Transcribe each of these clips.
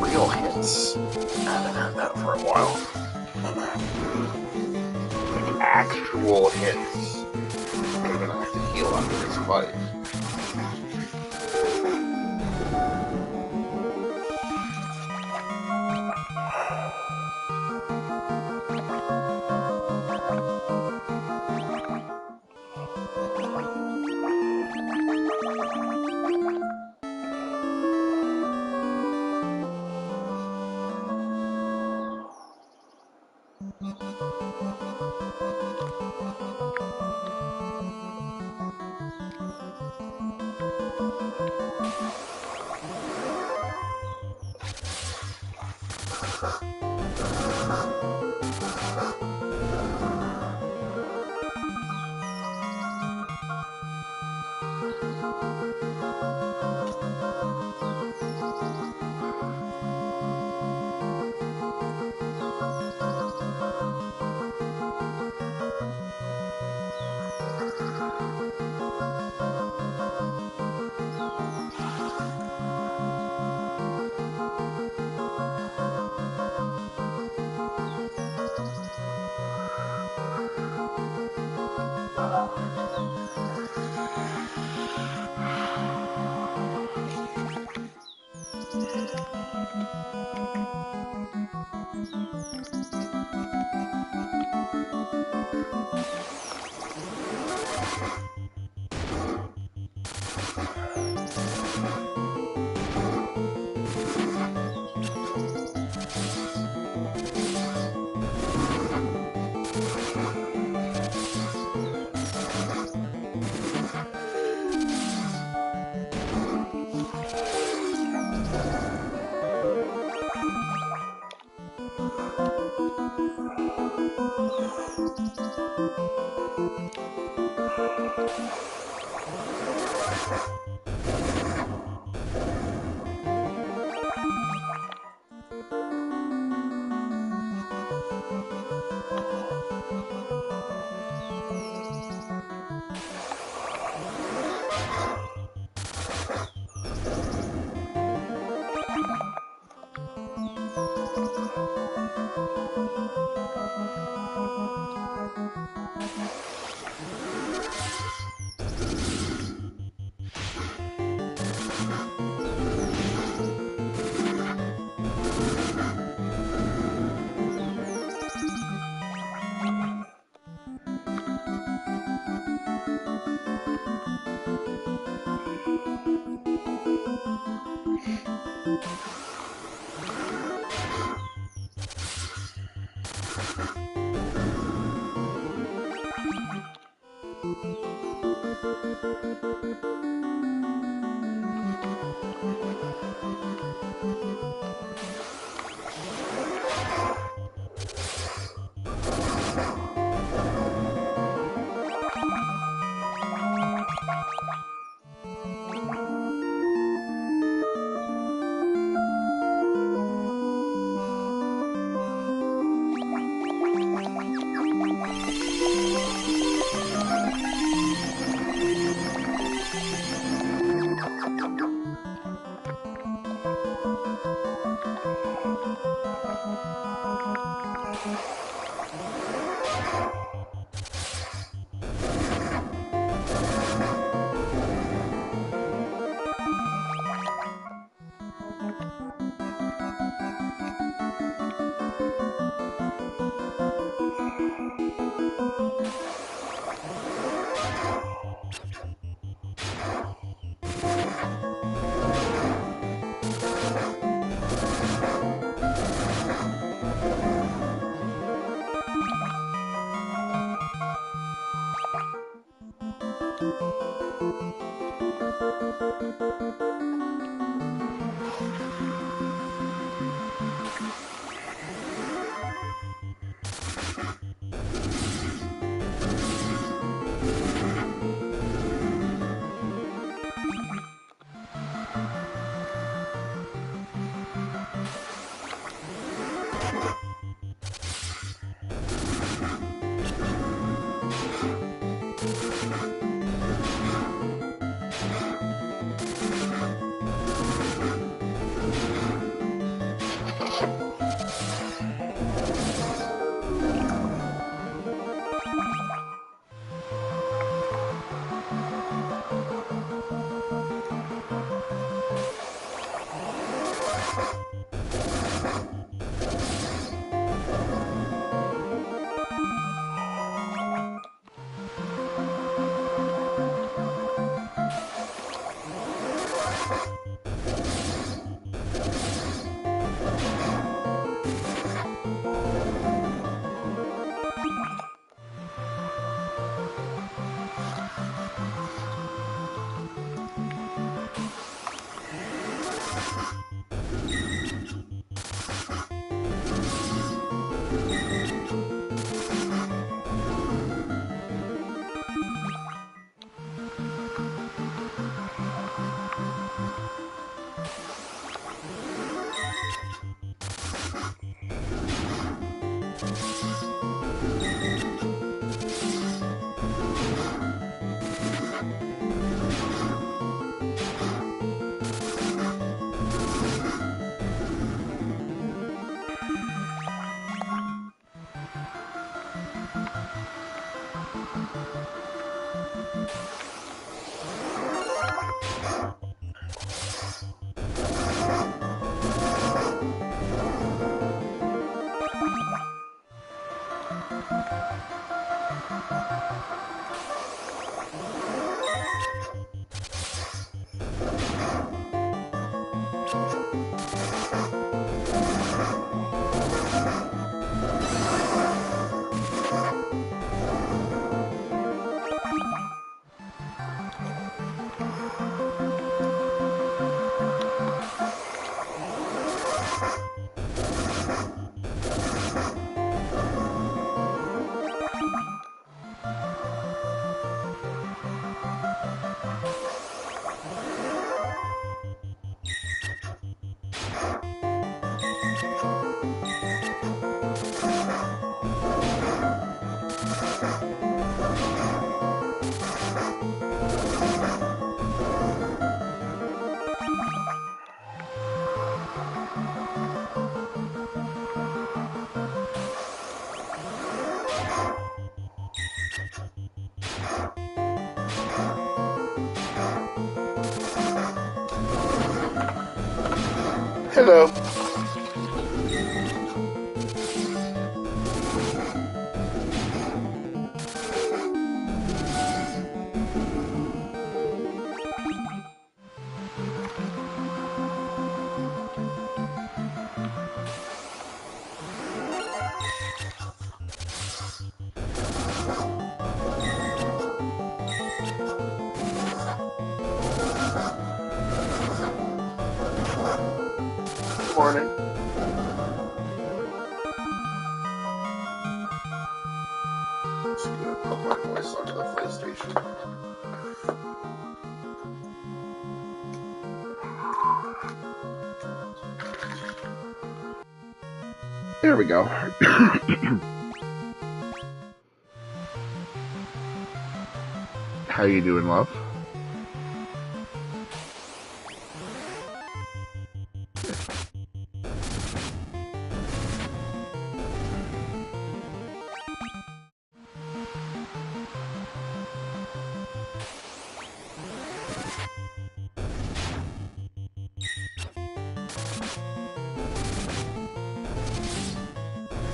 Real hits. I haven't had that for a while. Like actual hits. I'm gonna have to heal after this fight. Hello. Morning. Just gonna put my voice onto the PlayStation. There we go. How you doing, love?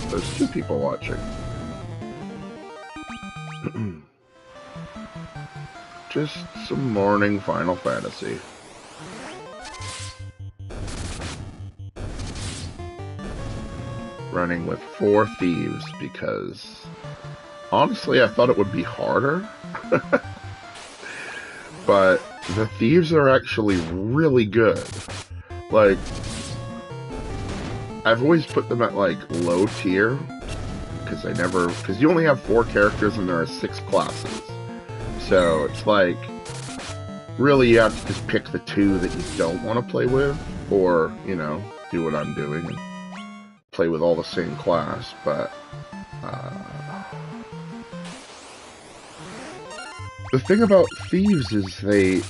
There's 2 people watching. Just some morning Final Fantasy. Running with 4 thieves because honestly I thought it would be harder. But the thieves are actually really good. Like, I've always put them at like low tier because you only have 4 characters and there are 6 classes. So it's like, really you have to just pick the 2 that you don't want to play with, or, you know, do what I'm doing and play with all the same class. But the thing about thieves is they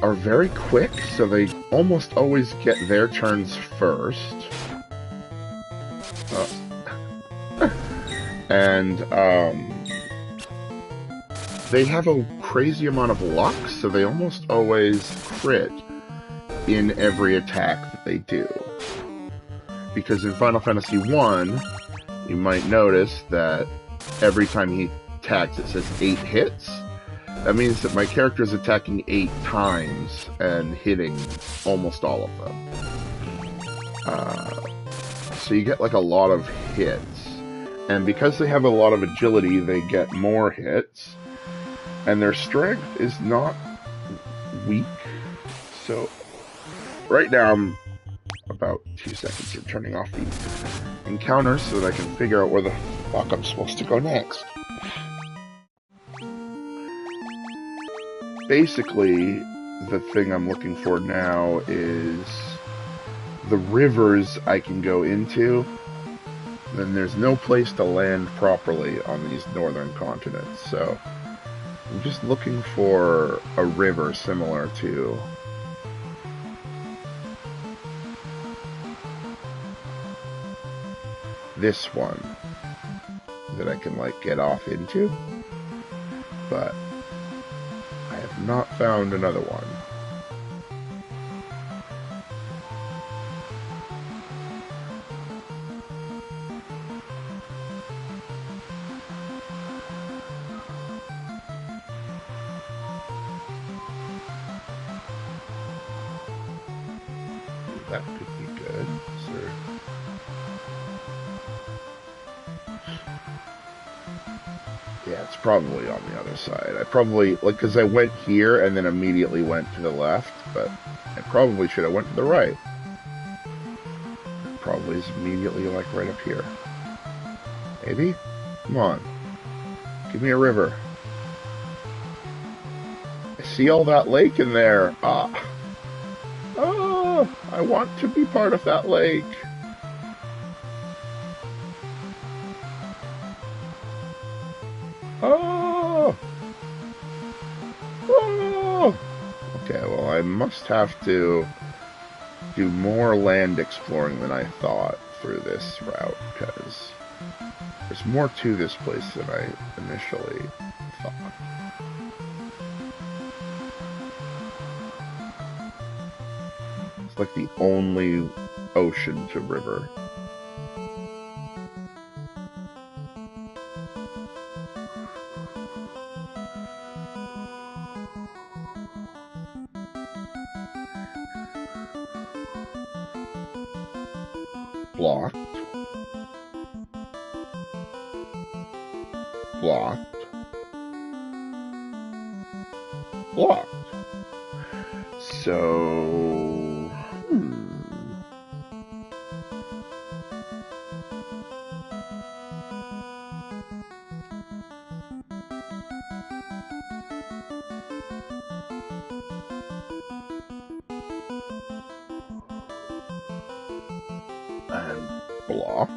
are very quick, so they almost always get their turns first. And they have a crazy amount of luck, so they almost always crit in every attack that they do. Because in Final Fantasy 1, you might notice that every time he attacks it says 8 hits. That means that my character is attacking 8 times and hitting almost all of them. So you get like a lot of hits. And because they have a lot of agility, they get more hits. And their strength is not weak. So right now I'm about 2 seconds from turning off the encounter so that I can figure out where the fuck I'm supposed to go next. Basically, the thing I'm looking for now is the rivers I can go into then there's no place to land properly on these northern continents. So I'm just looking for a river similar to this one that I can like get off into, but I have not found another one. That could be good. Sir. Yeah, it's probably on the other side. I probably, like, because I went here and then immediately went to the left, but I probably should have went to the right. It probably is immediately, like, right up here. Maybe? Come on. Give me a river. I see all that lake in there. Ah. Oh, I want to be part of that lake. Oh! Oh! Okay, well, I must have to do more land exploring than I thought through this route, because there's more to this place than I initially thought. It's like the only ocean to river. Blocked. Blocked. Blocked. So... And blocked.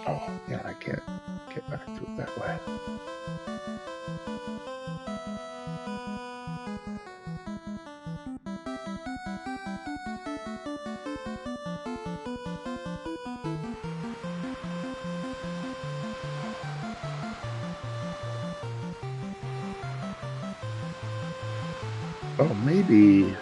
Oh, yeah, I can't get back to it that way. Oh, maybe...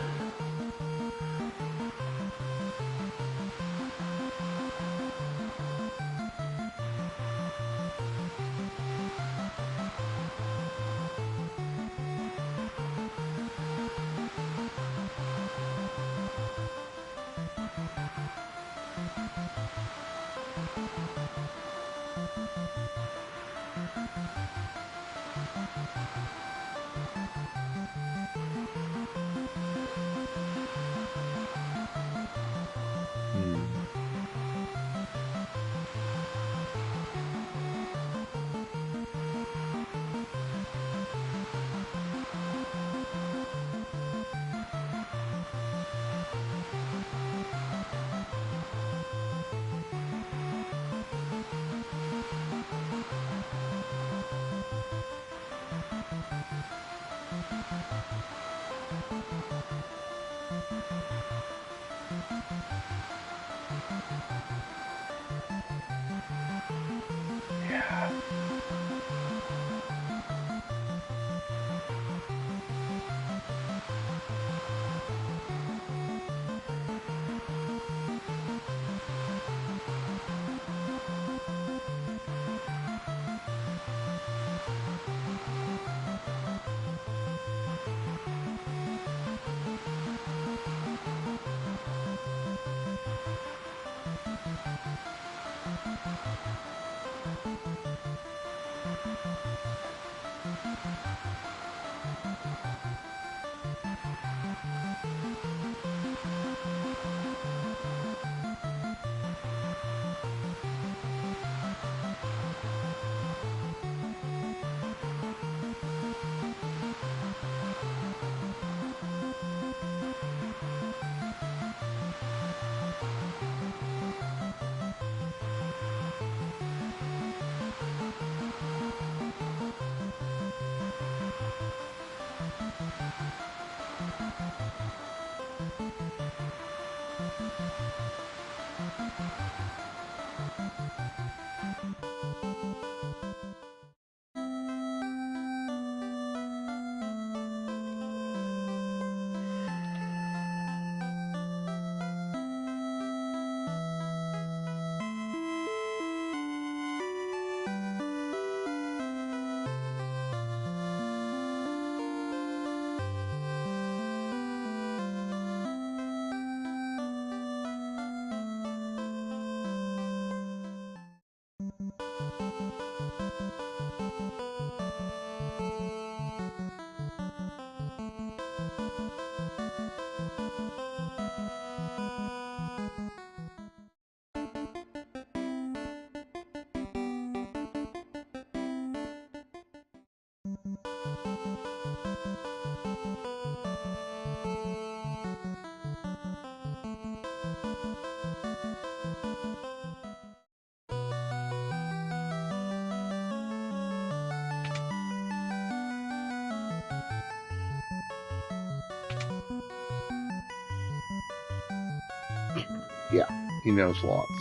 Yeah. Yeah, he knows lots.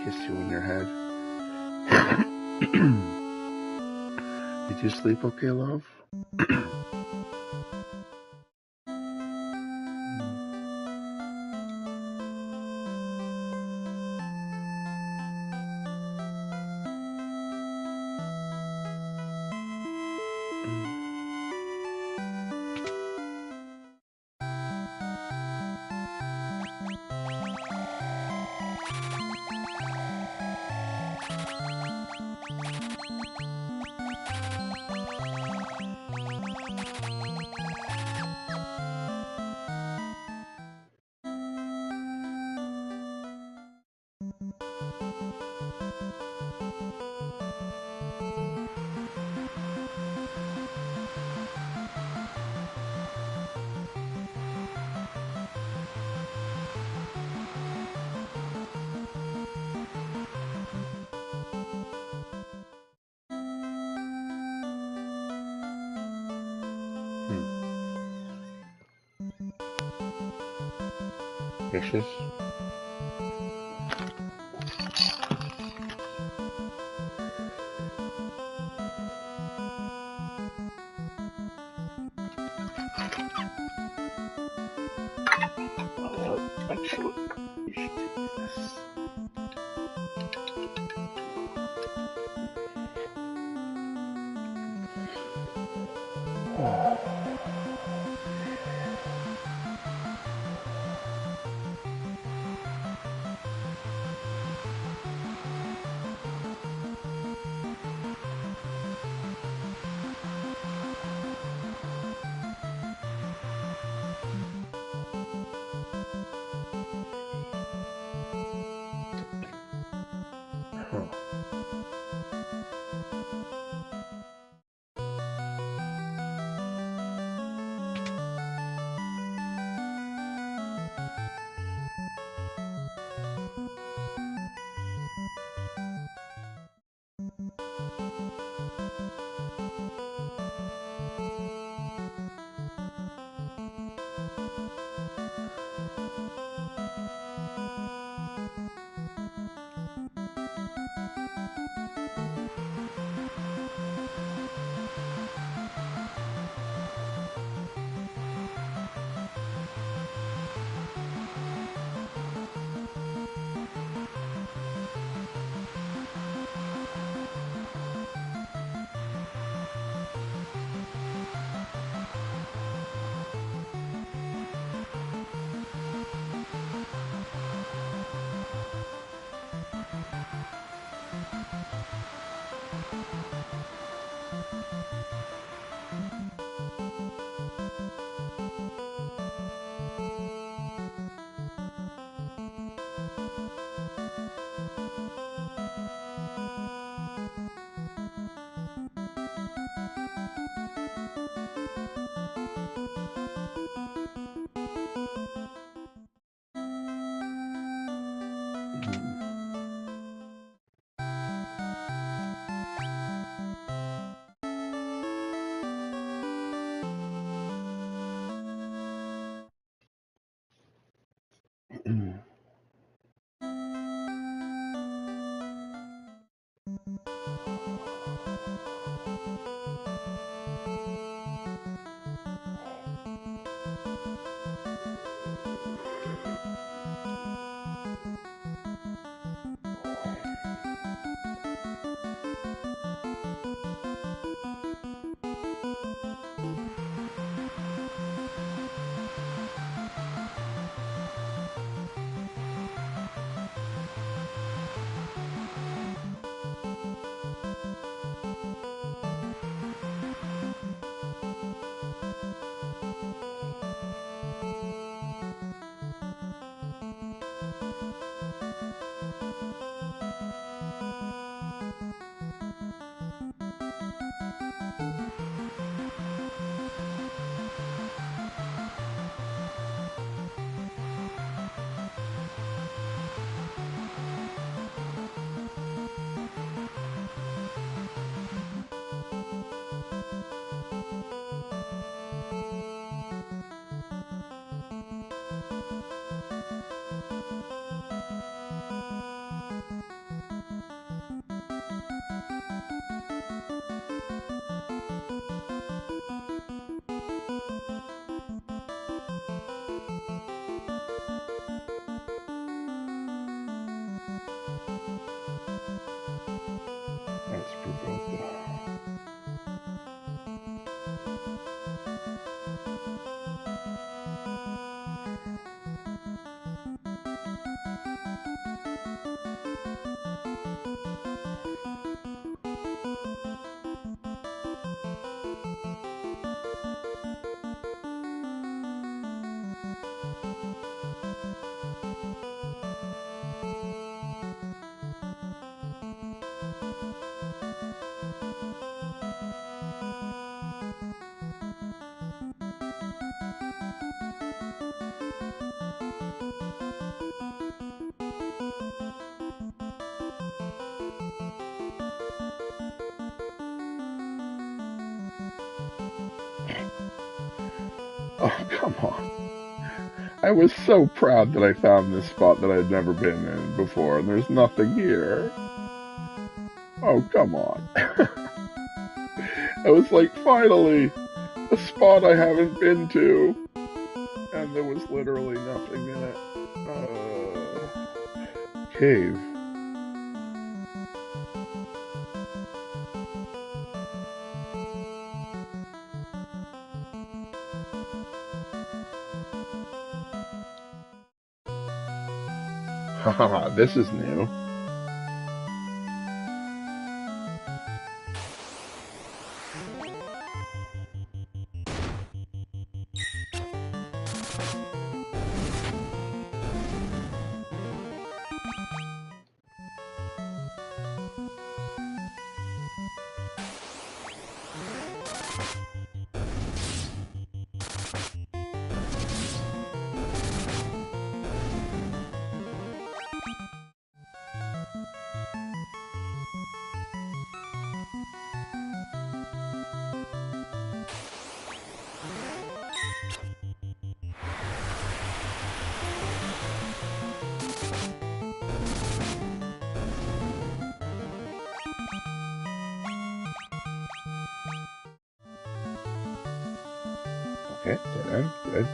Kiss you on your head. Did you sleep okay, love? Fishes? Actually, you should do this. Let's provoke the... Oh, come on. I was so proud that I found this spot that I'd never been in before, and there's nothing here. Oh, come on. I was like, finally, a spot I haven't been to. And there was literally nothing in it. Cave. Haha, this is new. Okay, dead end, good.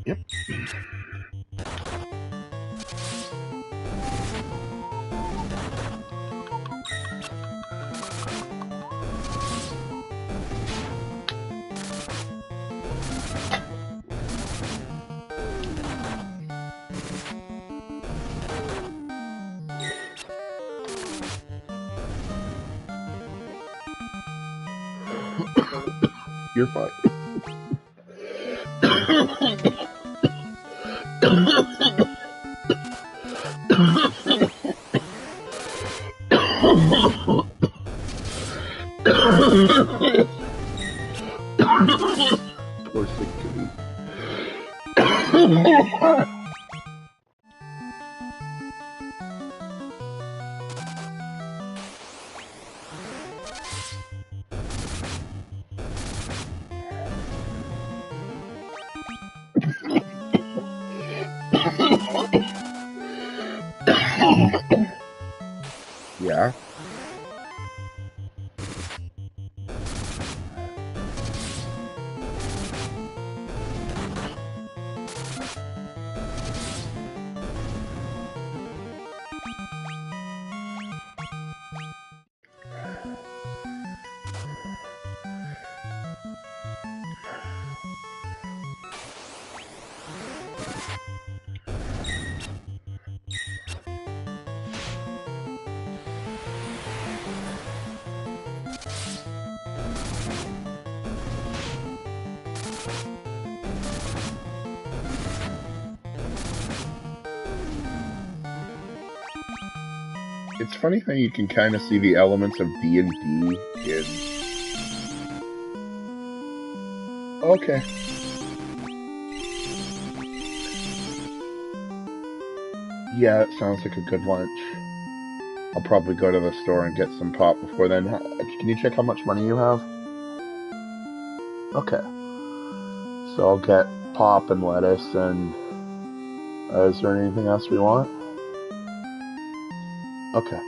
Yep. You're fine. Poor sick kitty. Yeah. It's funny how you can kind of see the elements of D&D in... Okay. Yeah, it sounds like a good lunch. I'll probably go to the store and get some pop before then. Can you check how much money you have? Okay. So I'll get pop and lettuce and... is there anything else we want? Okay.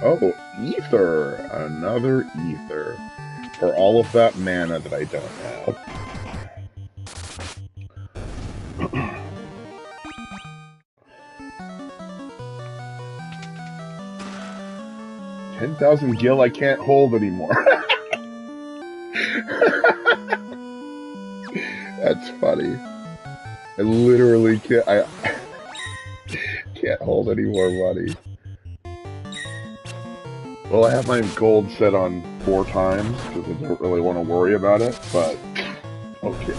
Oh, ether! Another ether. For all of that mana that I don't have. 10,000 gil I can't hold anymore. That's funny. I literally can't hold any more money. Well, I have my gold set on 4 times, because I don't really want to worry about it, but... Okay.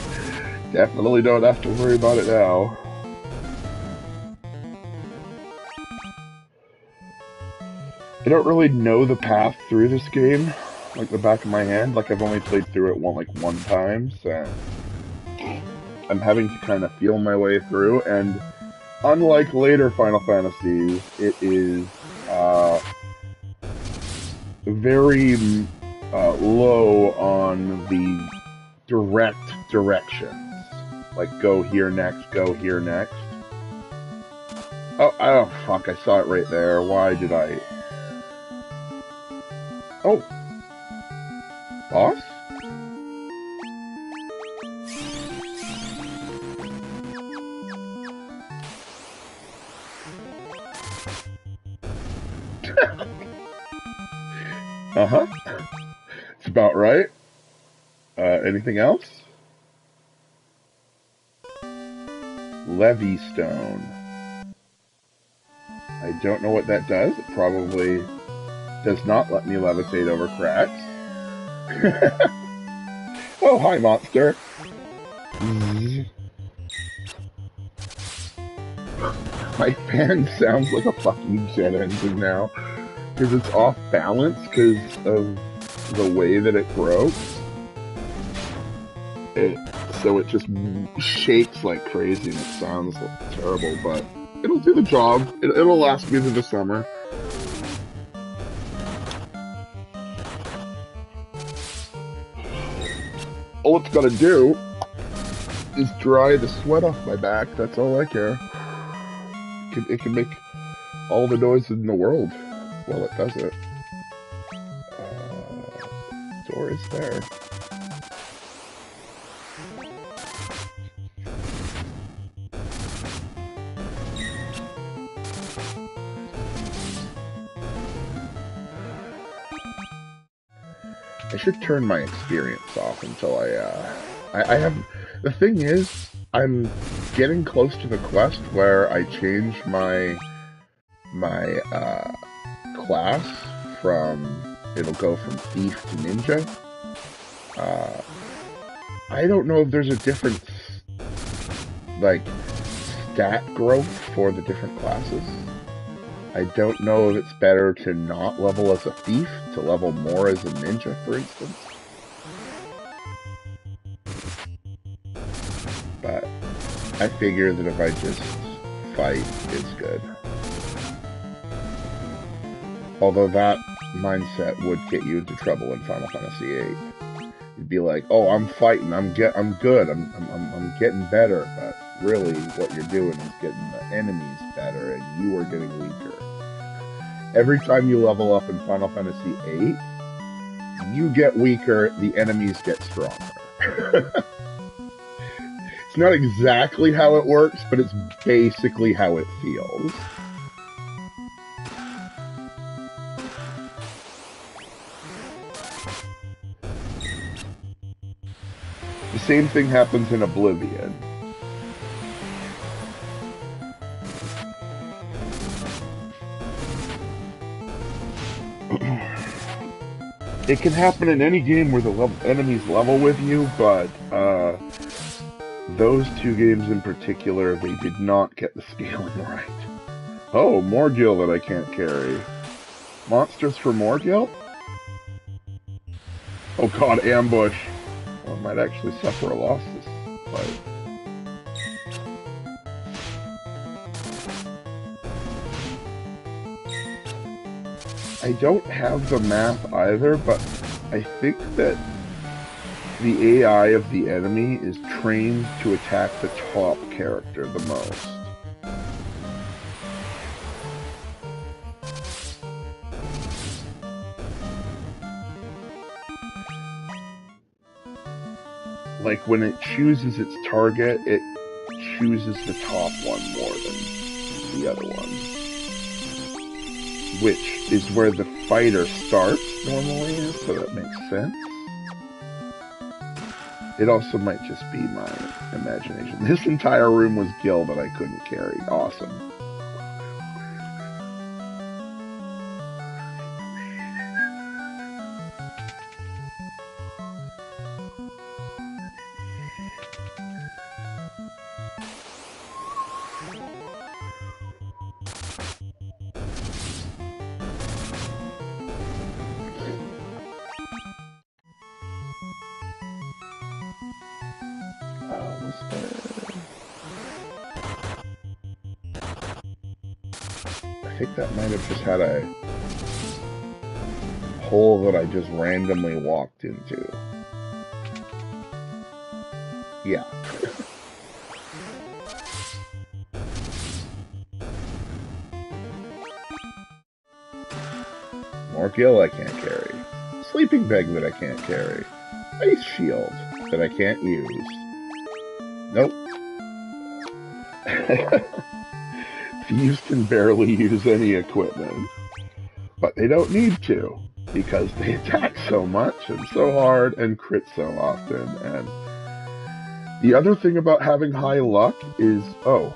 Definitely don't have to worry about it now. I don't really know the path through this game, like the back of my hand. Like, I've only played through it one time, so... I'm having to kind of feel my way through, and unlike later Final Fantasies, it is, very low on the direct directions. Like, go here next, go here next. Oh, fuck, I saw it right there. Why did I... Oh. Boss? Uh-huh. It's about right. Anything else? Levy stone. I don't know what that does. It probably does not let me levitate over cracks. Oh, hi, monster. My fan sounds like a fucking jet engine now. because it's off balance because of the way that it grows. So it just shakes like crazy and it sounds terrible, but it'll do the job. It'll last me through the summer. All it's got to do is dry the sweat off my back. That's all I care. It can make all the noise in the world while it does it. Door is there. I should turn my experience off until I have... The thing is, I'm getting close to the quest where I change my class from... It'll go from thief to ninja. I don't know if there's a different, like, stat growth for the different classes. I don't know if it's better to not level as a thief, to level more as a ninja, for instance. But I figure that if I just fight, it's good. Although that mindset would get you into trouble in Final Fantasy VIII. You'd be like, "Oh, I'm fighting. I'm good. I'm getting better." But really, what you're doing is getting the enemies better, and you are getting weaker. Every time you level up in Final Fantasy VIII, you get weaker. The enemies get stronger. It's not exactly how it works, but it's basically how it feels. The same thing happens in Oblivion. It can happen in any game where the enemies level with you, but those two games in particular, they did not get the scaling right. Oh, Morgil that I can't carry. Monsters for Morgil? Oh god, ambush. I might actually suffer a loss this fight. I don't have the math either, but I think that the AI of the enemy is trained to attack the top character the most. Like, when it chooses its target, it chooses the top one more than the other one. Which is where the fighter starts, normally, so that makes sense. It also might just be my imagination. This entire room was Gil that I couldn't carry. Awesome. I think that might have just had a hole that I just randomly walked into. Yeah. More Gil I can't carry. Sleeping Bag that I can't carry. Ice Shield that I can't use. Nope. Thieves can barely use any equipment. But they don't need to, because they attack so much and so hard and crit so often. And the other thing about having high luck is, the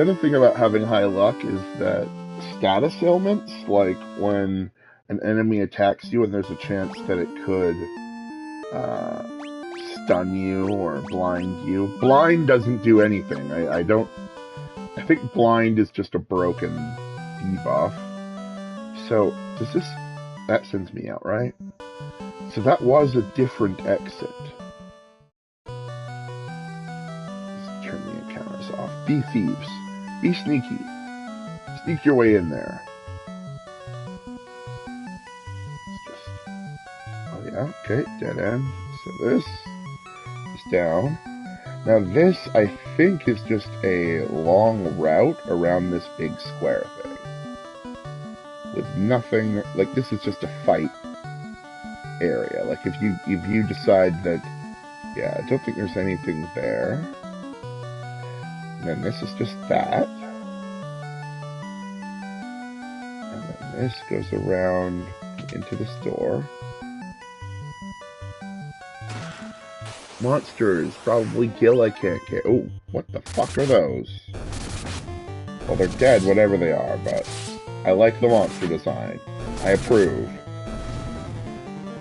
other thing about having high luck is that status ailments, like when an enemy attacks you and there's a chance that it could stun you or blind you. Blind doesn't do anything. I think blind is just a broken debuff. So, does this... That sends me out, right? So that was a different exit. Let's turn the encounters off. Be thieves. Be sneaky. Sneak your way in there. Oh yeah, okay, dead end. So this is down. Now this, I think, is just a long route around this big square thing. With nothing, like this is just a fight area. Like if you decide that, yeah, I don't think there's anything there. And then this is just that. And then this goes around into this door. Monsters, probably kill, I can't get. Oh, what the fuck are those? Well, they're dead, whatever they are, but I like the monster design. I approve.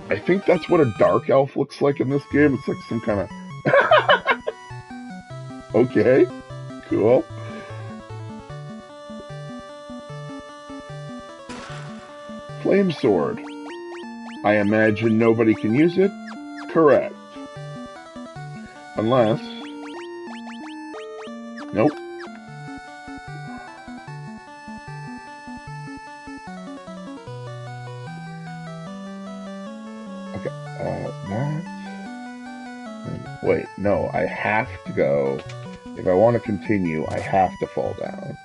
I think that's what a dark elf looks like in this game. It's like some kind of... Okay, cool. Flame sword. I imagine nobody can use it? Correct. Unless... Nope. Okay, that... Wait, no, I have to go... If I want to continue, I have to fall down.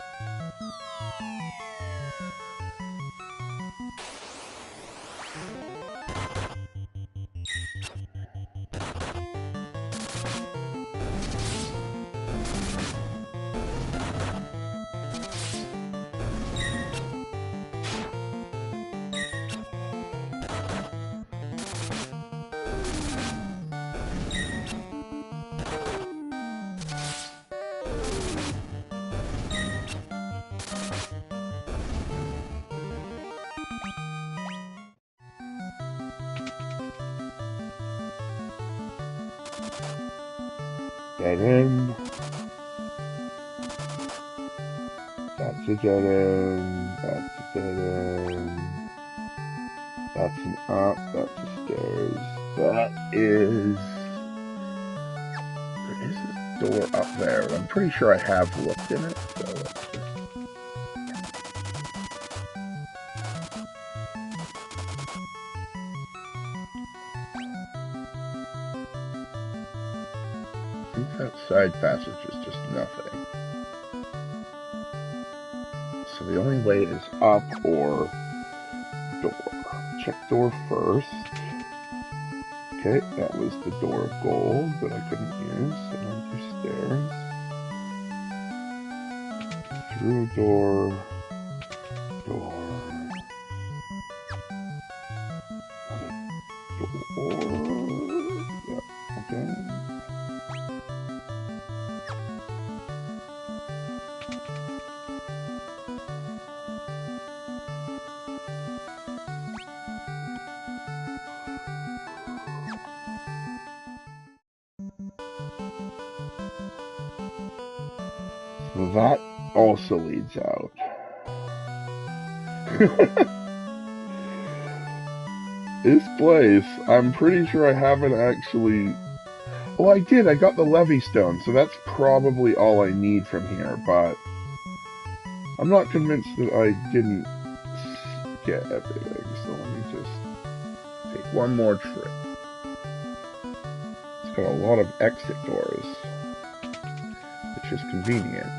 Dead end. That's a dead end. That's a dead end. That's an up. That's a stairs. That is... There is a door up there. I'm pretty sure I have looked in it, so let's just... I think that side passage is just nothing. So the only way is up or door. Check door first. Okay, that was the door of gold that I couldn't use. So on through stairs. Through a door. Door. Another door. Yep, okay. That also leads out. This place, I'm pretty sure I haven't actually... Oh, I did, I got the Levy Stone, so that's probably all I need from here, but... I'm not convinced that I didn't get everything, so let me just take one more trip. It's got a lot of exit doors, which is convenient.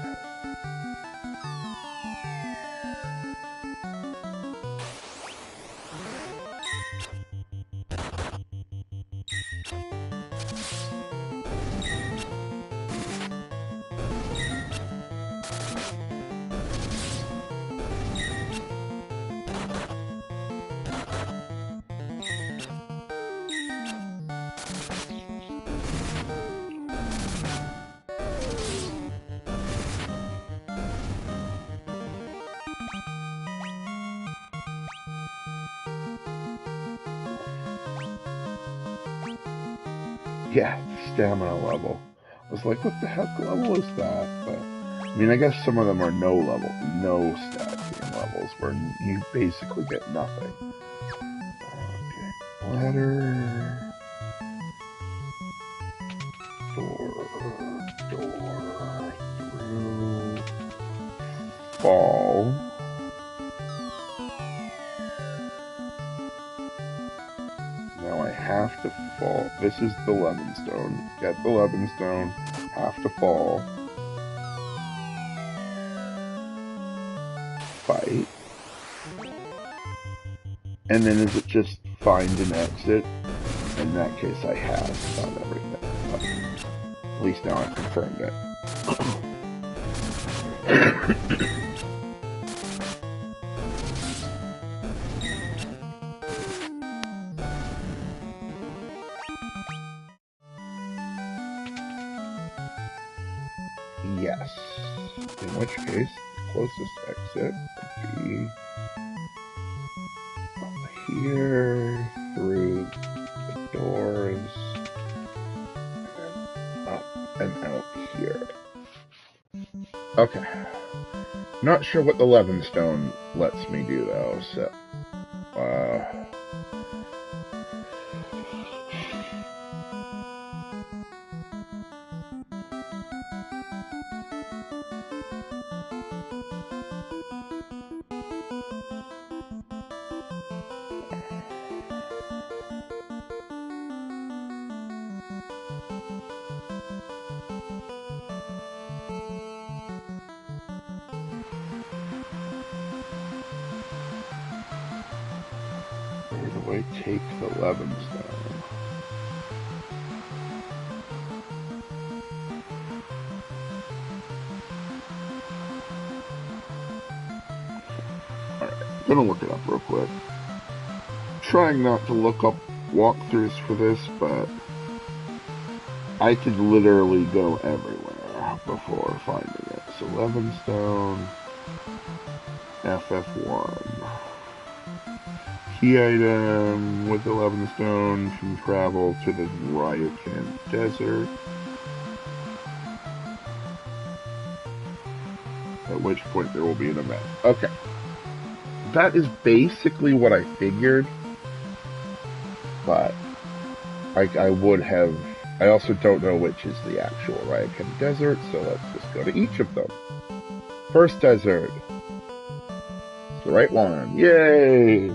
Yeah, stamina level. I was like, what the heck level is that? But I mean, I guess some of them are no stat levels where you basically get nothing. Okay, ladder. Door, through, fall. Now I have to fall. This is the lemon stone. Get the lemon stone. Have to fall. Fight. And then is it just find an exit? In that case, I have found everything. But at least now I've confirmed it. Yes. In which case, the closest exit would be up here, through the doors, and up and out here. Okay. Not sure what the Levinstone lets me do though, so where do I take the Levinstone? Alright, I'm gonna look it up real quick. Trying not to look up walkthroughs for this, but I could literally go everywhere before finding it. So Levinstone, Ff1. Key item with the Levinstone can travel to the Ryokan Desert. At which point there will be an event. Okay. That is basically what I figured. But I would have... I also don't know which is the actual Ryokan Desert, so let's just go to each of them. First desert. It's the right one. Yay!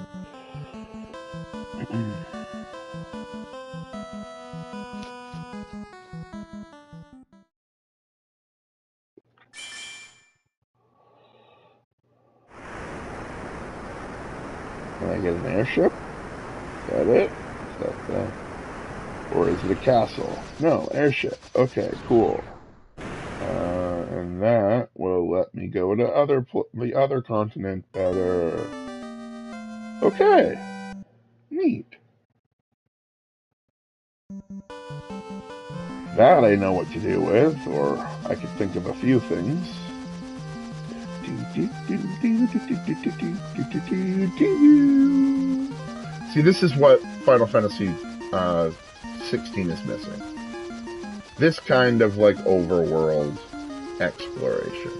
Can I get an airship? Is that it? Is that the... Or is it a castle? No, airship. Okay, cool. And that will let me go to the other continent better. Okay. Neat. That I know what to do with, or I could think of a few things. See, this is what Final Fantasy 16 is missing. This kind of like overworld exploration.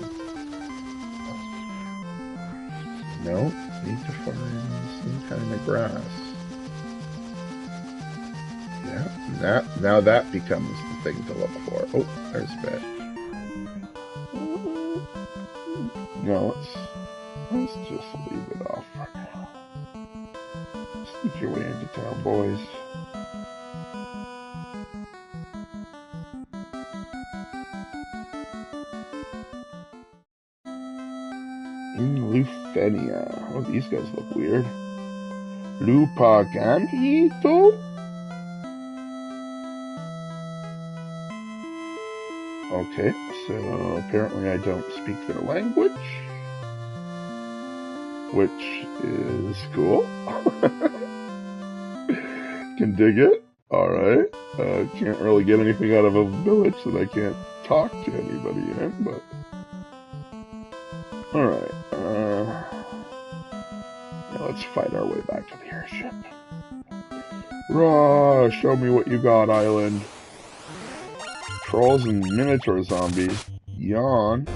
No, need to find some kind of grass. Yeah, now that becomes the thing to look for. Oh, there's a bit. No, let's just leave it off for now. Sneak your way into town, boys. In Lufenia. Oh, these guys look weird. Lupaganito? Okay, so apparently I don't speak their language. Which is cool. Can dig it. Alright. Can't really get anything out of a village that I can't talk to anybody in, but... Alright. Now let's fight our way back to the airship. Rah! Show me what you got, island. trolls and minotaur zombies. Yawn.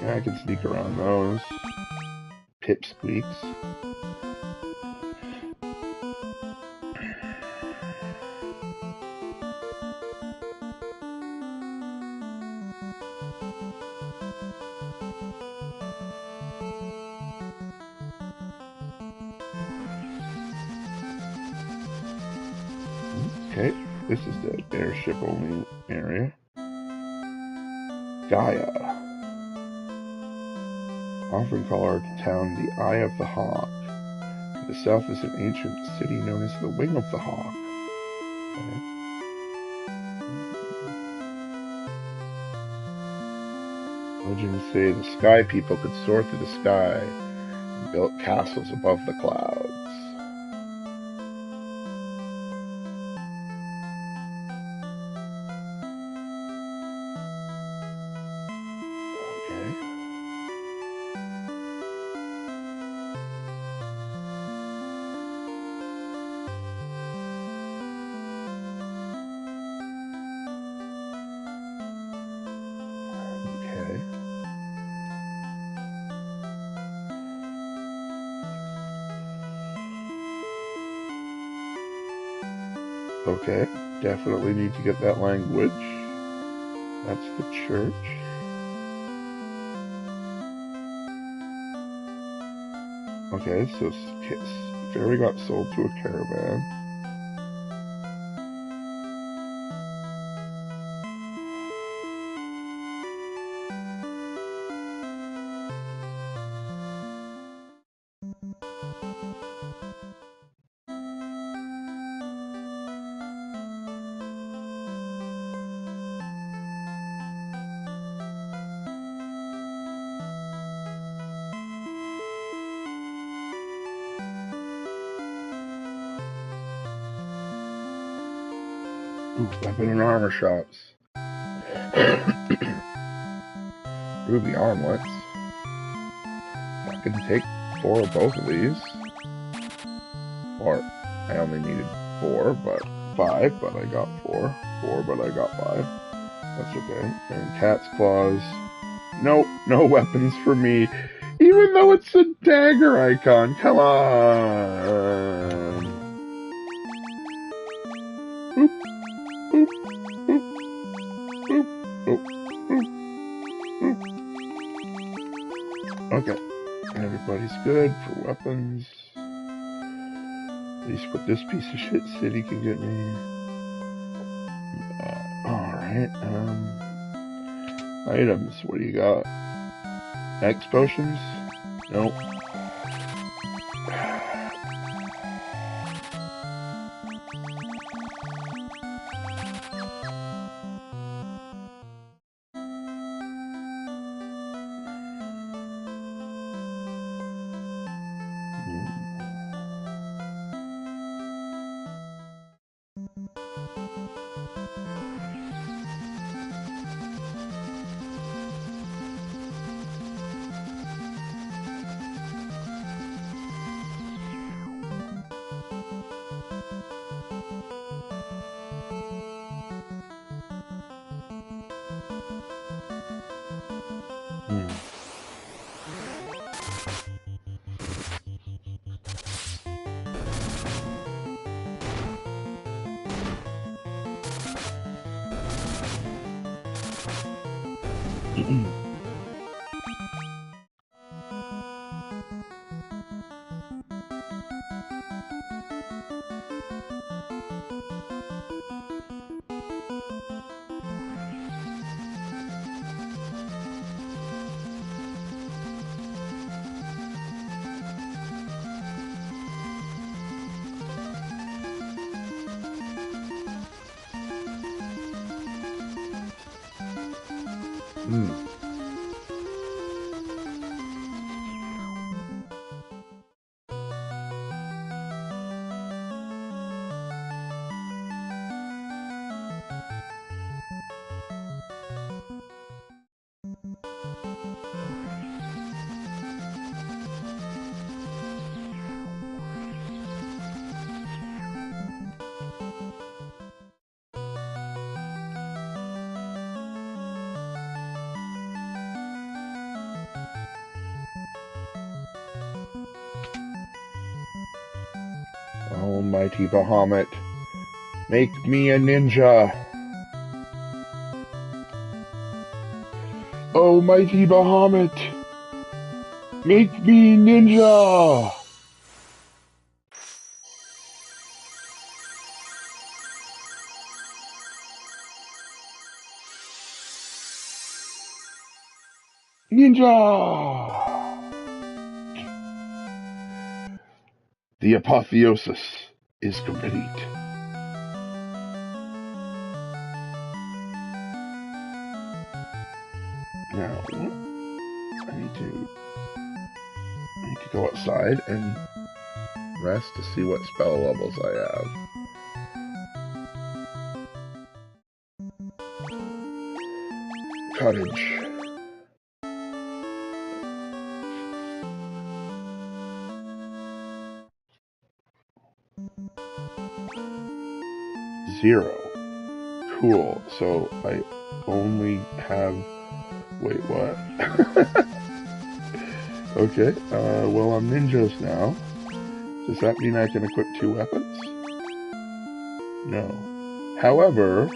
Yeah, I can sneak around those. Pipsqueaks. Okay, this is the airship only area. Gaia. Often call our town the Eye of the Hawk. To the south is an ancient city known as the Wing of the Hawk. Okay. Legends say the sky people could soar through the sky and built castles above the clouds. Okay, definitely need to get that language. That's the church. Okay, so ferry got sold to a caravan. Ooh, weapon and armor shops. Ruby armlets. I can take 4 of both of these. Or, I only needed 4, but 5, but I got 4. 4, but I got 5. That's okay. And cat's claws. Nope, no weapons for me. Even though it's a dagger icon. Come on. Boop, boop, boop, boop, boop, boop, boop. Okay. Everybody's good for weapons. At least what this piece of shit city can get me. Alright, items, what do you got? X potions? Nope. Almighty Bahamut, make me a ninja. Almighty Bahamut, make me ninja. Ninja! The apotheosis is complete. Now, I need to go outside and rest to see what spell levels I have. Cottage. Zero. Cool. So I only have... Wait, what? Okay. Well, I'm ninjas now. Does that mean I can equip 2 weapons? No. However,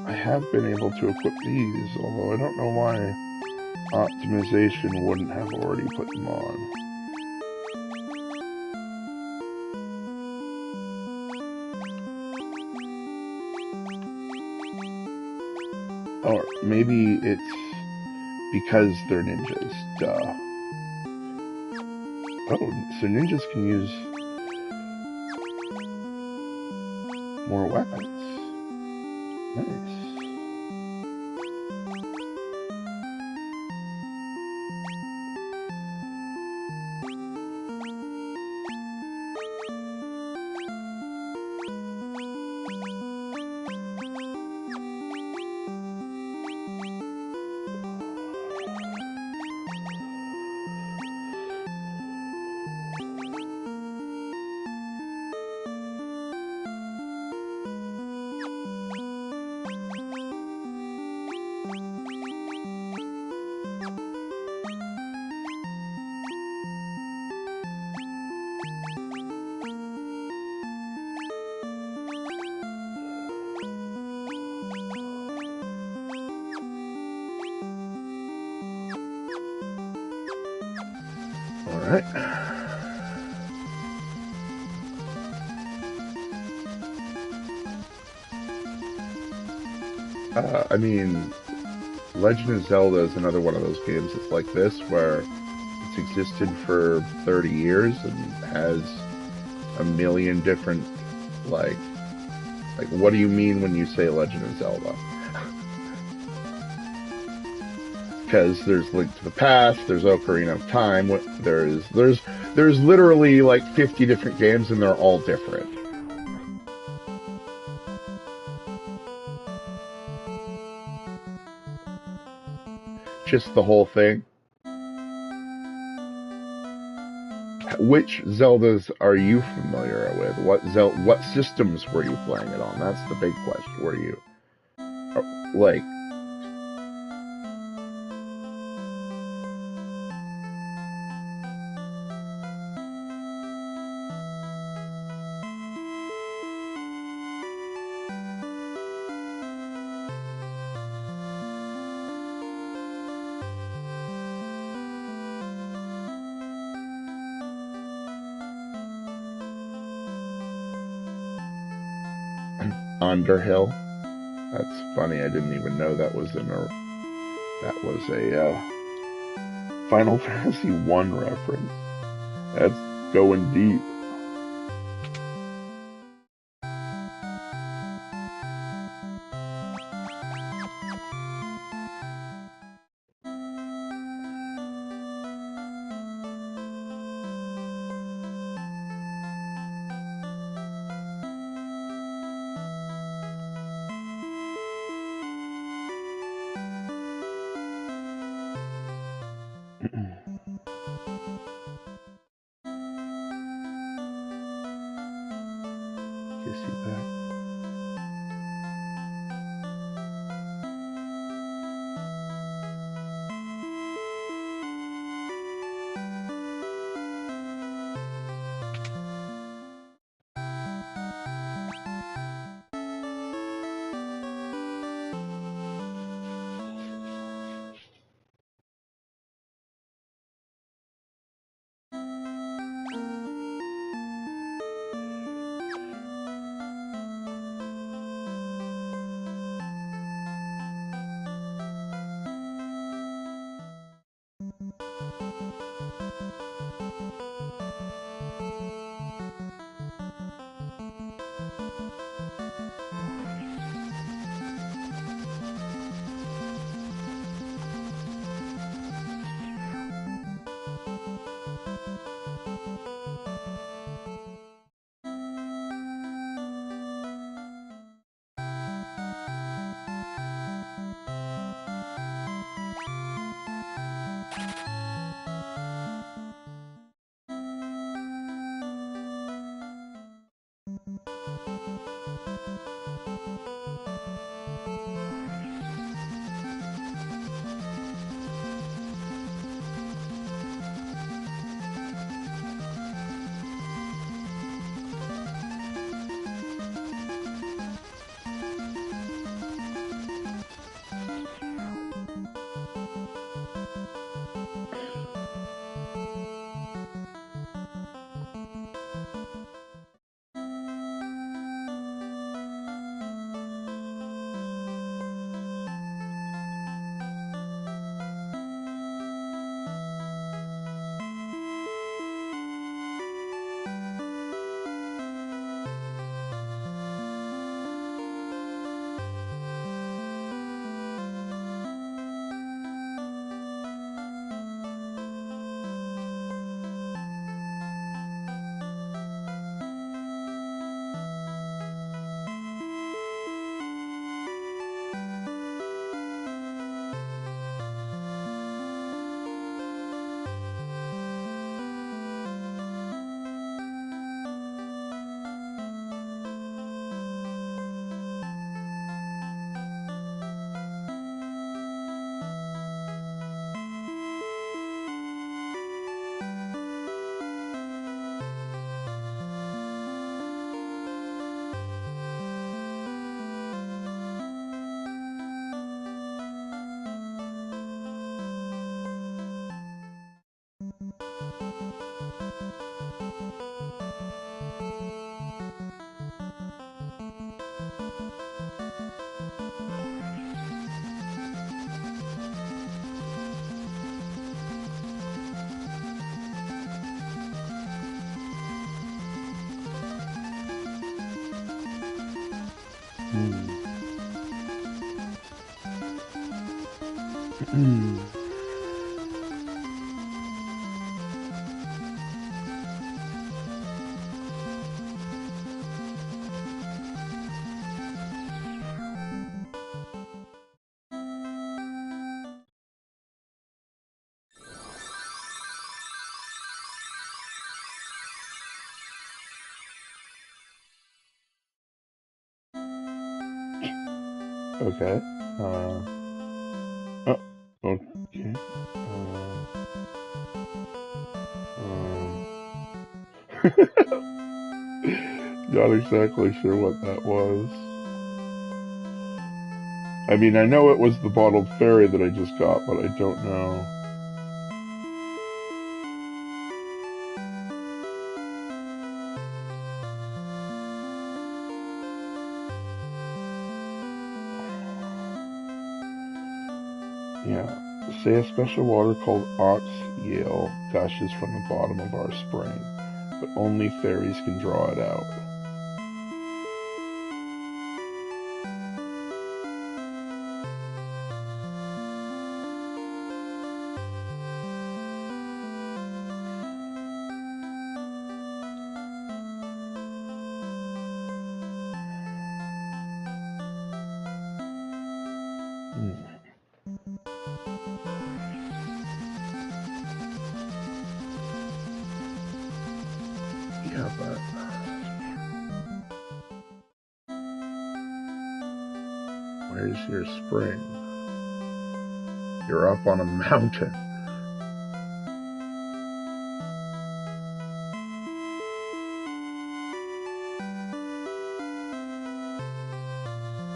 I have been able to equip these, although I don't know why optimization wouldn't have already put them on. Or maybe it's because they're ninjas. Duh. Oh, so ninjas can use more weapons. Nice. Alright. I mean, Legend of Zelda is another one of those games that's like this, where it's existed for 30 years and has a million different, like, what do you mean when you say Legend of Zelda? Because there's Link to the Past, there's Ocarina of Time, there's literally like 50 different games and they're all different. Just the whole thing. Which Zeldas are you familiar with? What systems were you playing it on? That's the big question. Were you like Underhill? That's funny. I didn't even know that was a Final Fantasy 1 reference. That's going deep. Okay. Oh, okay. Not exactly sure what that was. I mean, I know it was the bottled fairy that I just got, but I don't know. Yeah. Say a special water called Ox Yale gushes from the bottom of our spring, but only fairies can draw it out. Yeah, but where's your spring? You're up on a mountain.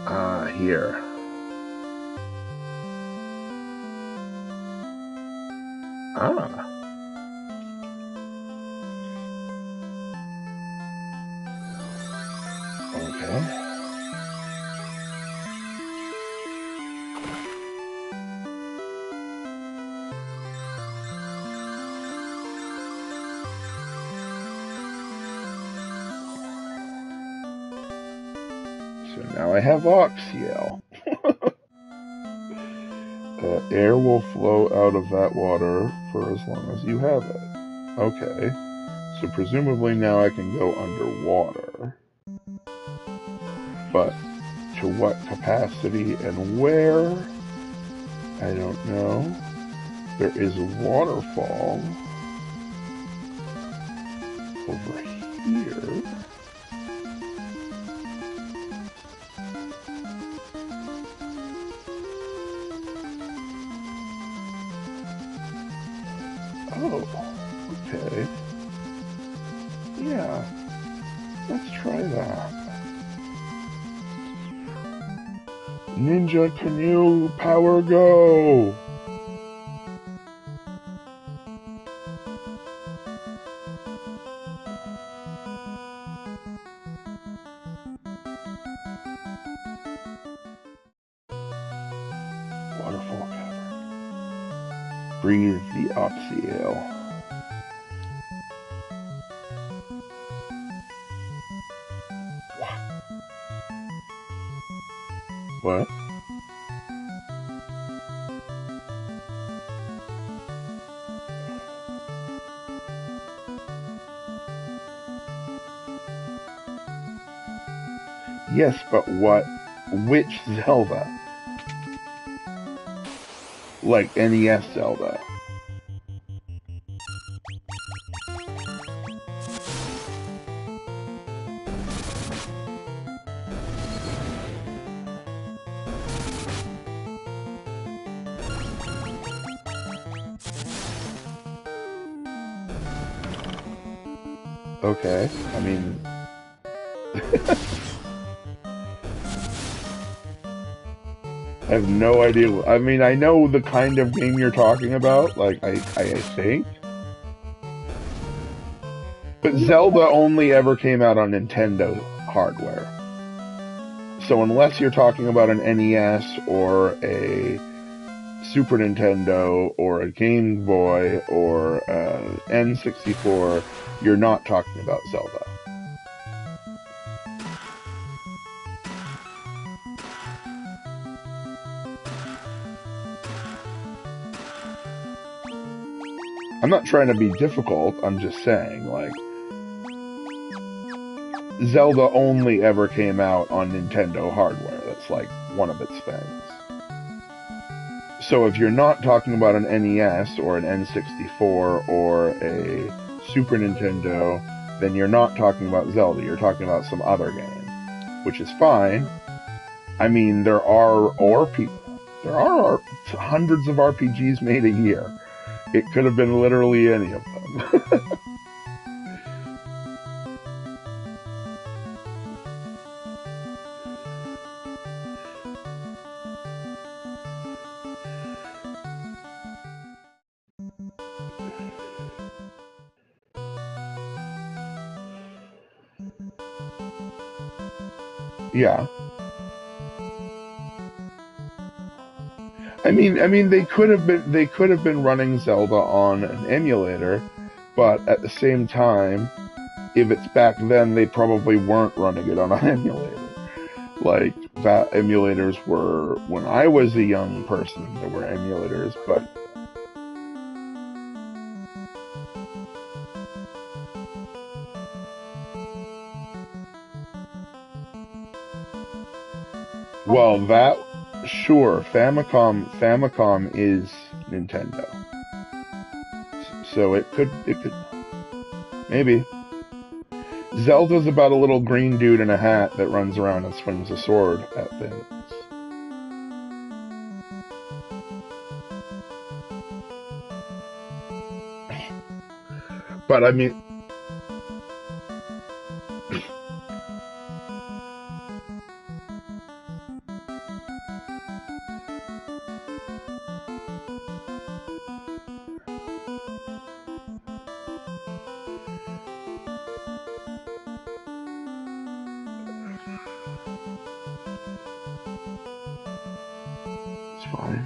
Ah, here. Ah. Okay. So Now I have Oxyale. Air will flow out of that water for as long as you have it. Okay. So presumably now I can go underwater. But to what capacity and where? I don't know. There is a waterfall over here. Oh, okay. Yeah, let's try that. Ninja canoe, power go! Waterfall cavern. Breathe the Oxyale. What? Yes, but what? Which Zelda? Like NES Zelda. Okay, I mean... I have no idea. I mean, I know the kind of game you're talking about, like, I think. But Zelda only ever came out on Nintendo hardware. So unless you're talking about an NES or a Super Nintendo or a Game Boy or N64, you're not talking about Zelda. I'm not trying to be difficult, I'm just saying, like, Zelda only ever came out on Nintendo hardware. That's like one of its things. So if you're not talking about an NES or an N64 or a Super Nintendo, then you're not talking about Zelda. You're talking about some other game, which is fine. I mean, there are hundreds of RPGs made a year. It could have been literally any of them. Yeah. I mean, they could have been running Zelda on an emulator, but at the same time, if it's back then, they probably weren't running it on an emulator. Like, that emulators were, when I was a young person, there were emulators, but... Well, that... Sure, Famicom is Nintendo. So it could... Maybe. Zelda's about a little green dude in a hat that runs around and swings a sword at things. But I mean... It's fine.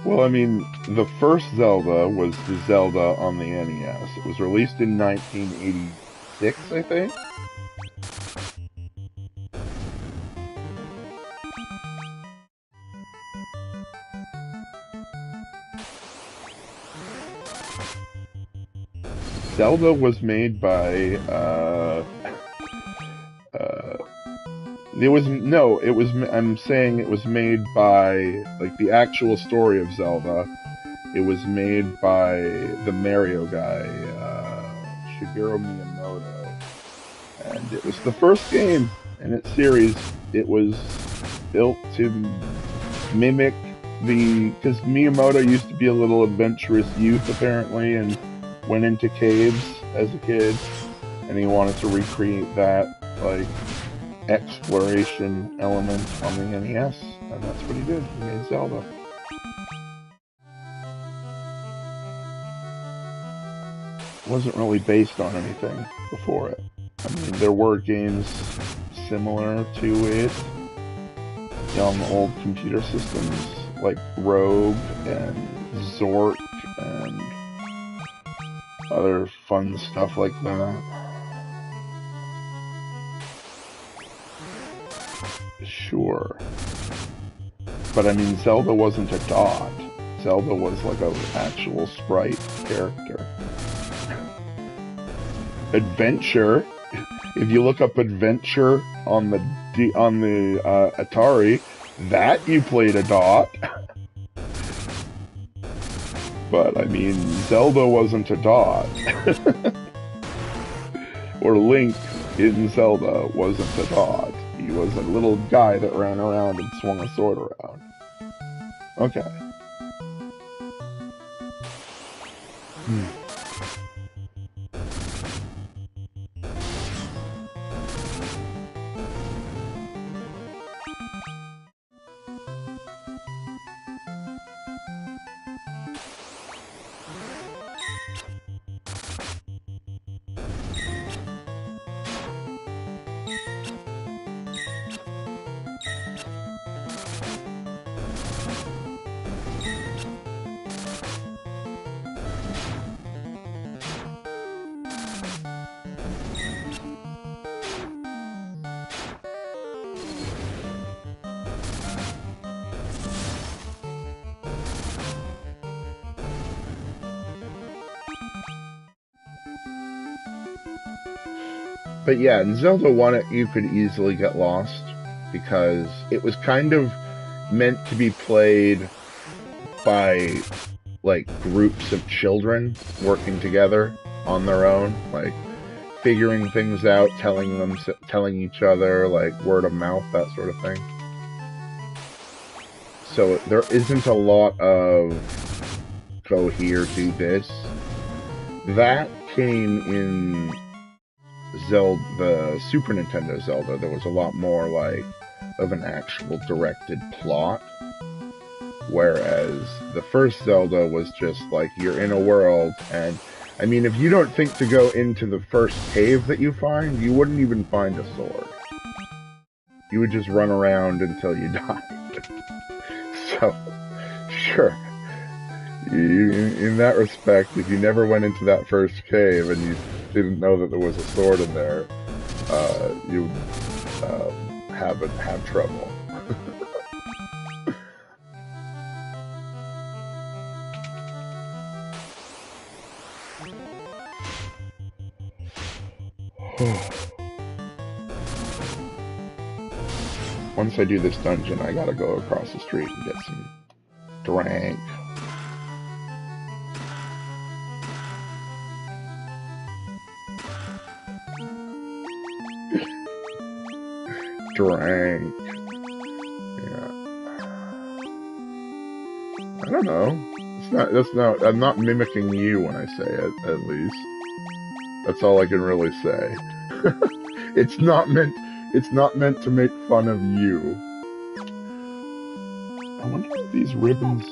Well, I mean, the first Zelda was the Zelda on the NES. It was released in 1986, I think. Zelda was made by, it was, no, it was, I'm saying it was made by, like, the actual story of Zelda. It was made by the Mario guy, Shigeru Miyamoto. and it was the first game in its series. It was built to mimic because Miyamoto used to be a little adventurous youth apparently, and went into caves as a kid, and he wanted to recreate that like exploration element on the NES, and that's what he did. He made Zelda. It wasn't really based on anything before it. I mean, there were games similar to it on the old computer systems, like Rogue and Zork and other fun stuff like that. Sure. But I mean, Zelda wasn't a dot. Zelda was like an actual sprite character. Adventure. If you look up Adventure on the Atari, that you played a dot. But I mean, Zelda wasn't a dot. Or Link in Zelda wasn't a dot. He was a little guy that ran around and swung a sword around. Okay. But yeah, in Zelda 1, you could easily get lost, because it was kind of meant to be played by, like, groups of children working together on their own, like, figuring things out, telling each other, like, word of mouth, that sort of thing. So there isn't a lot of, go here, do this. That came in Zelda, the Super Nintendo Zelda. There was a lot more like of an actual directed plot, whereas the first Zelda was just like you're in a world, and I mean, if you don't think to go into the first cave that you find, you wouldn't even find a sword. You would just run around until you died. So, sure. In that respect, if you never went into that first cave and you didn't know that there was a sword in there, you would have trouble. Once I do this dungeon, I gotta go across the street and get some drink. Drink. Yeah. I don't know. I'm not mimicking you when I say it, at least. That's all I can really say. It's not meant to make fun of you. I wonder if these ribbons...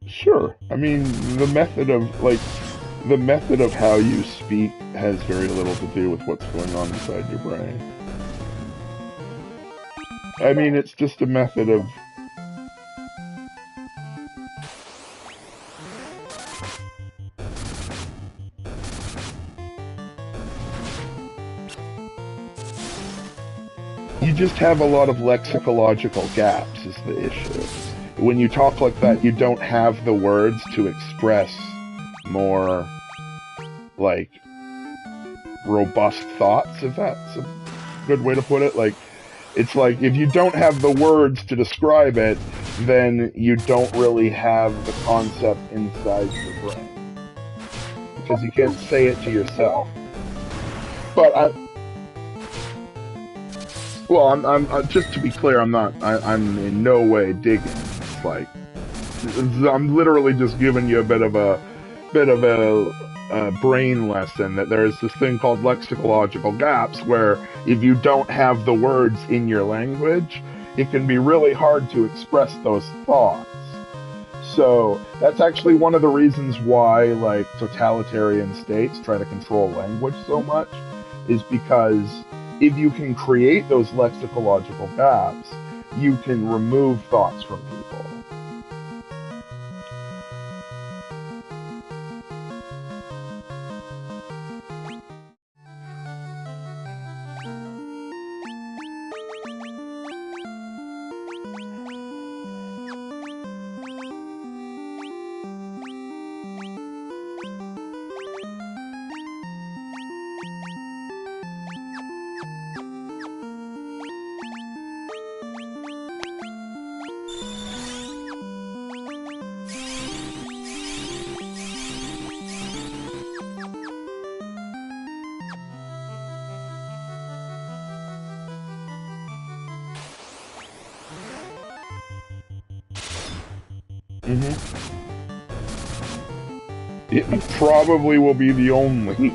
Sure. I mean, the method of how you speak has very little to do with what's going on inside your brain. I mean, it's just a method of... You just have a lot of lexicological gaps is the issue. when you talk like that, you don't have the words to express more, like, robust thoughts, if that's a good way to put it. Like, it's like, if you don't have the words to describe it, then you don't really have the concept inside your brain. Because you can't say it to yourself. But I'm just to be clear, I'm in no way digging. It's like, I'm literally just giving you a bit of a brain lesson that there's this thing called lexicological gaps, where if you don't have the words in your language, it can be really hard to express those thoughts. So that's actually one of the reasons why, like, totalitarian states try to control language so much, is because if you can create those lexicological gaps, you can remove thoughts from people. It probably will be the only,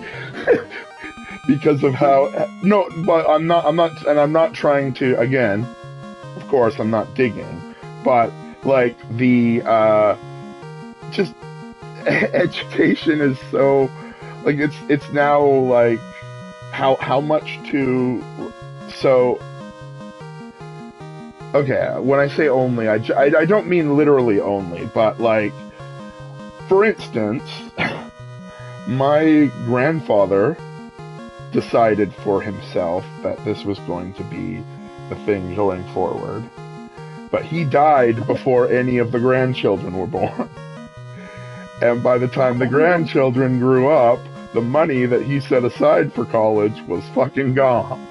because of how. No, but I'm not trying to. Again, of course, I'm not digging, but like just education is so, like, it's now like how much to. So, okay, when I say only, I don't mean literally only, but like, for instance, my grandfather decided for himself that this was going to be the thing going forward, but he died before any of the grandchildren were born. And by the time the grandchildren grew up, the money that he set aside for college was fucking gone.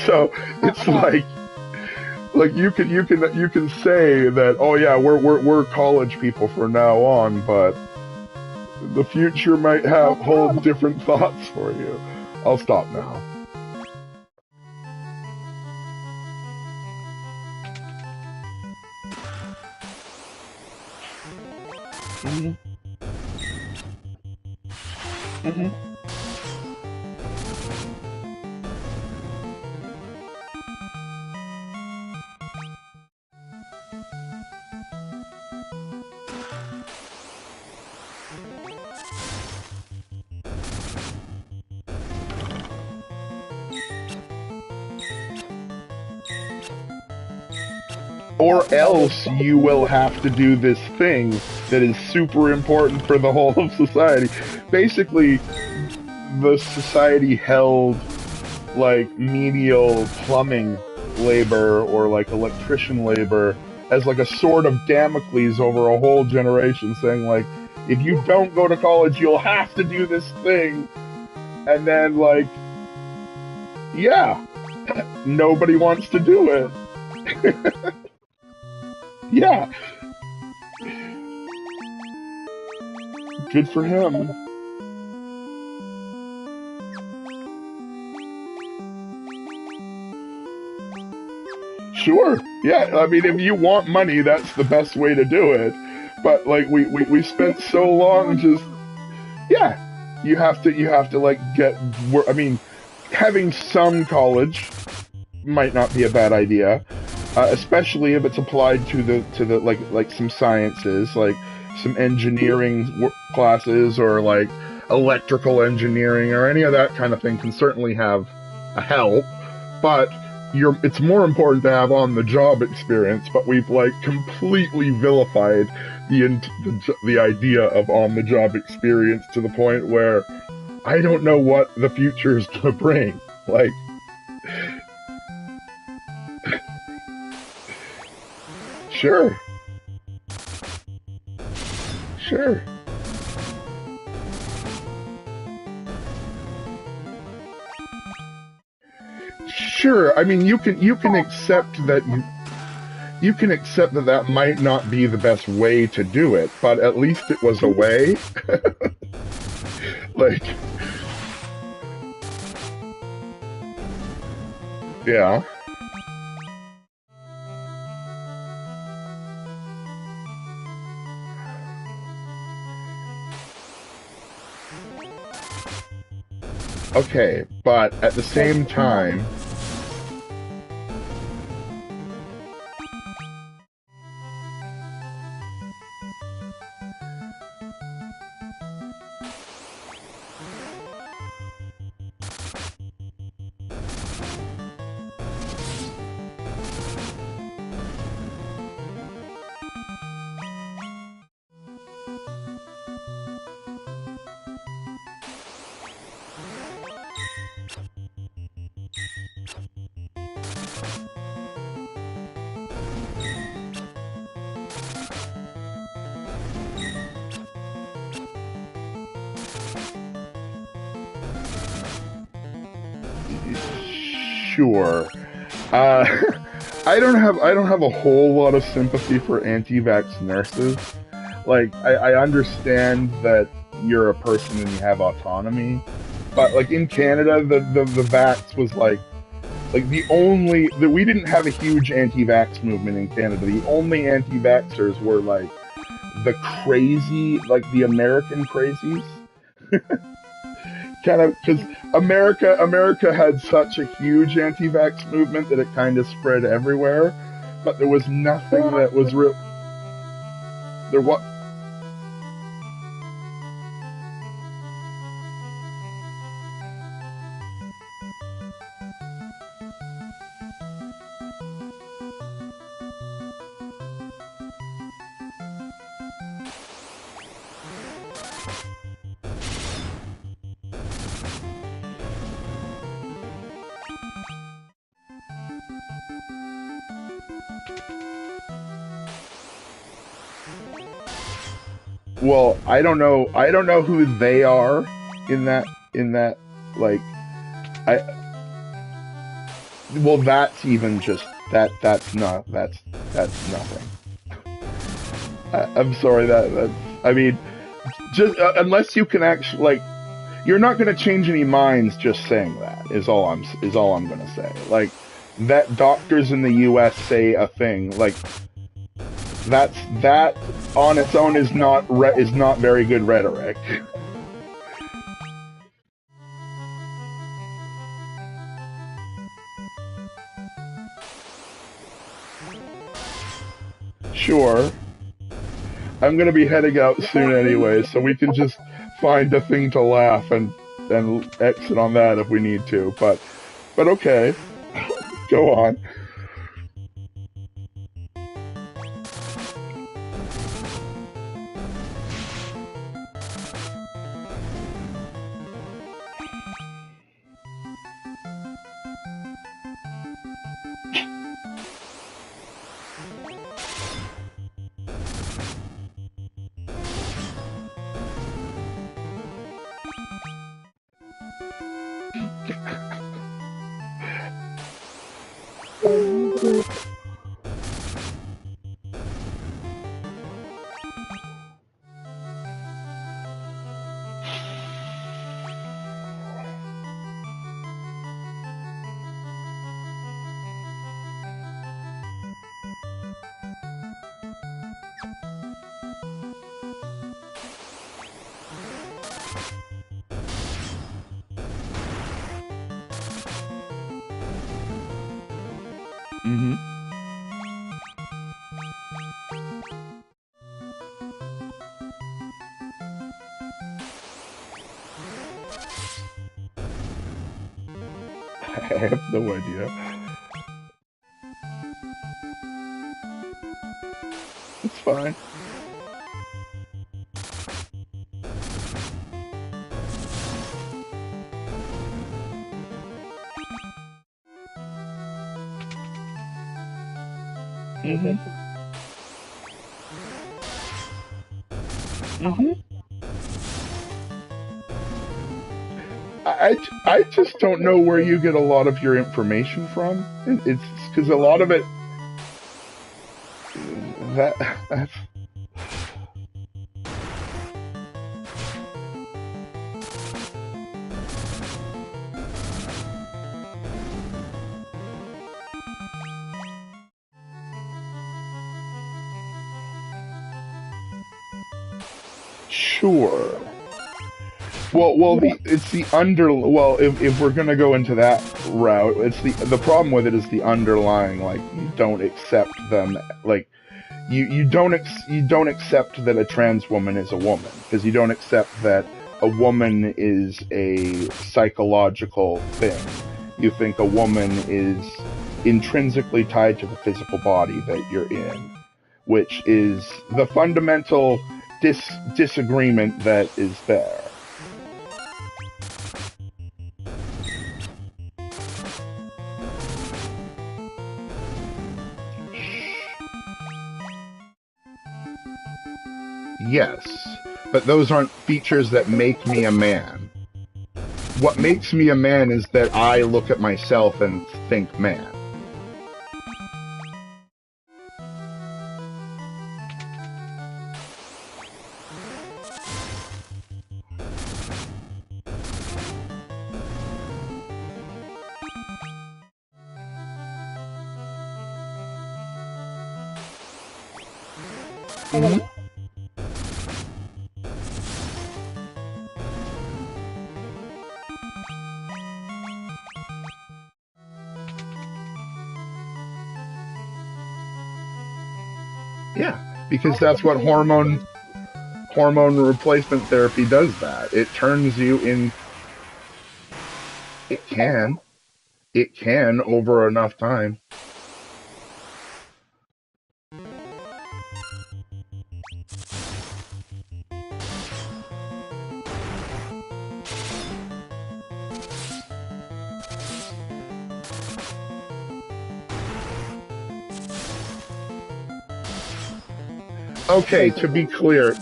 So it's like you can say that, oh yeah, we're college people from now on, but the future might hold different thoughts for you. I'll stop now. Mm-hmm. Mm-hmm. Or else you will have to do this thing that is super important for the whole of society. Basically, the society held, like, menial plumbing labor or, like, electrician labor as, like, a sword of Damocles over a whole generation, saying, like, if you don't go to college, you'll have to do this thing. And then, like, yeah, nobody wants to do it. Yeah. Good for him. Sure. Yeah, I mean, if you want money, that's the best way to do it. But, like, we spent so long just... Yeah. You have to, like, I mean, having some college might not be a bad idea. Especially if it's applied to the like some sciences, like some engineering classes, or like electrical engineering or any of that kind of thing can certainly have a help. But it's more important to have on-the-job experience. But we've, like, completely vilified the idea of on-the-job experience to the point where I don't know what the future is gonna bring. Like. Sure. Sure. Sure. I mean, you can accept that you can accept that that might not be the best way to do it, but at least it was a way. Like, yeah. Okay, but at the same time, sure. Uh, I don't have a whole lot of sympathy for anti-vax nurses. Like, I understand that you're a person and you have autonomy, but like in Canada, the vax was like the only that we didn't have a huge anti-vax movement in Canada. The only anti-vaxxers were like the crazy, like the American crazies, kind of because America had such a huge anti-vax movement that it kind of spread everywhere, but there was nothing that was real. There what? Well, I don't know. I don't know who they are in that in that like I well that's even just that's nothing. I'm sorry that's I mean just unless you can actually like you're not going to change any minds just saying that is all I'm going to say. Like that doctors in the US say a thing like that on its own is not very good rhetoric. Sure. I'm gonna be heading out soon anyway, so we can just find a thing to laugh and exit on that if we need to. But okay, go on. Hmm. I have no idea. It's fine. Hmm. hmm I just don't know where you get a lot of your information from. It's because a lot of it that that's sure. It's the under. Well, if we're gonna go into that route, it's the problem with it is the underlying. Like you don't accept them. Like you don't accept that a trans woman is a woman because you don't accept that a woman is a psychological thing. You think a woman is intrinsically tied to the physical body that you're in, which is the fundamental disagreement that is there. Yes, but those aren't features that make me a man. What makes me a man is that I look at myself and think man. Mhm. Yeah, because that's what hormone replacement therapy does. That it turns you in. It can. It can over enough time. Okay, to be clear,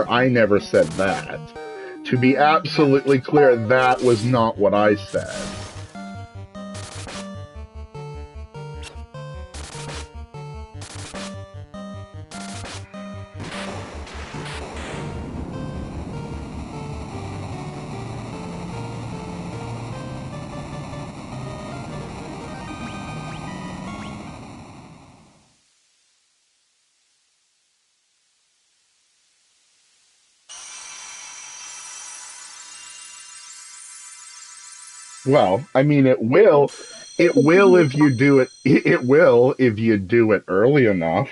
I never said that. To be absolutely clear, that was not what I said. Well, I mean, it will if you do it, it will if you do it early enough.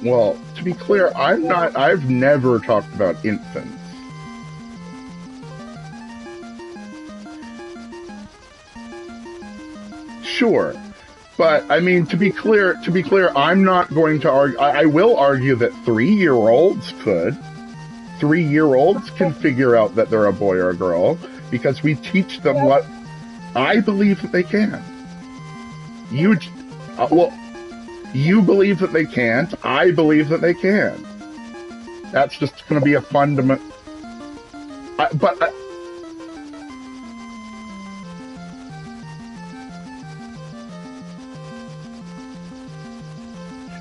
Well, to be clear, I've never talked about infants. Sure. But I mean, to be clear, I'm not going to argue. I will argue that 3-year-olds could. 3-year-olds can figure out that they're a boy or a girl because we teach them what I believe that they can. You, well, you believe that they can't. I believe that they can. That's just going to be a fundament. But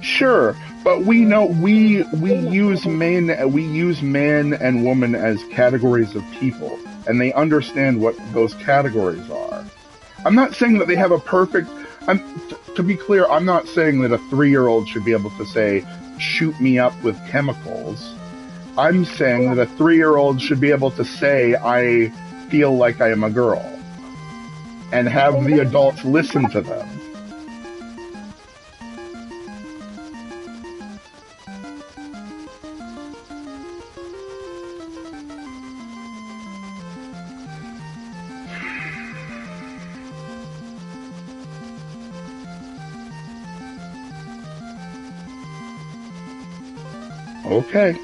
sure, but we know we use man and woman as categories of people, and they understand what those categories are. I'm not saying that they have a perfect. To be clear, I'm not saying that a 3-year-old should be able to say, shoot me up with chemicals. I'm saying that a 3-year-old should be able to say, I feel like I am a girl. And have the adults listen to them. Okay.